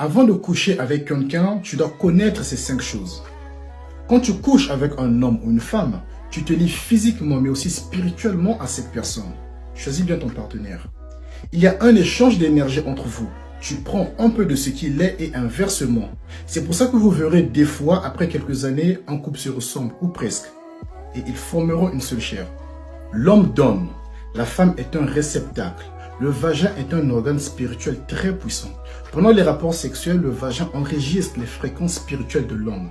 Avant de coucher avec quelqu'un, tu dois connaître ces 5 choses. Quand tu couches avec un homme ou une femme, tu te lis physiquement mais aussi spirituellement à cette personne. Choisis bien ton partenaire. Il y a un échange d'énergie entre vous. Tu prends un peu de ce qu'il est et inversement. C'est pour ça que vous verrez des fois, après quelques années, un couple se ressemble ou presque. Et ils formeront une seule chair. L'homme donne. La femme est un réceptacle. Le vagin est un organe spirituel très puissant. Pendant les rapports sexuels, le vagin enregistre les fréquences spirituelles de l'homme.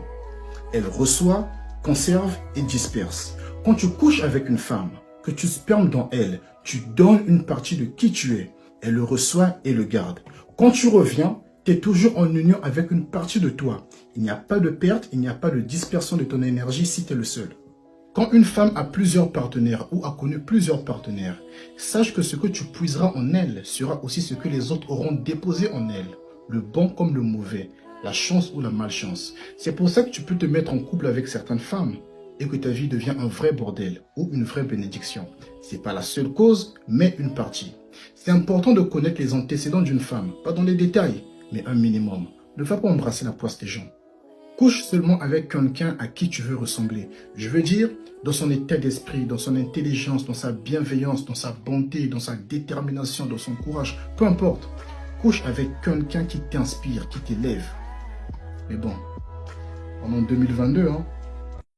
Elle reçoit, conserve et disperse. Quand tu couches avec une femme, que tu spermes dans elle, tu donnes une partie de qui tu es. Elle le reçoit et le garde. Quand tu reviens, tu es toujours en union avec une partie de toi. Il n'y a pas de perte, il n'y a pas de dispersion de ton énergie si tu es le seul. Quand une femme a plusieurs partenaires ou a connu plusieurs partenaires, sache que ce que tu puiseras en elle sera aussi ce que les autres auront déposé en elle. Le bon comme le mauvais, la chance ou la malchance. C'est pour ça que tu peux te mettre en couple avec certaines femmes et que ta vie devient un vrai bordel ou une vraie bénédiction. C'est pas la seule cause, mais une partie. C'est important de connaître les antécédents d'une femme, pas dans les détails, mais un minimum. Ne va pas embrasser la poisse des gens. Couche seulement avec quelqu'un à qui tu veux ressembler. Je veux dire, dans son état d'esprit, dans son intelligence, dans sa bienveillance, dans sa bonté, dans sa détermination, dans son courage, peu importe. Couche avec quelqu'un qui t'inspire, qui t'élève. Mais bon, on est en 2022, hein.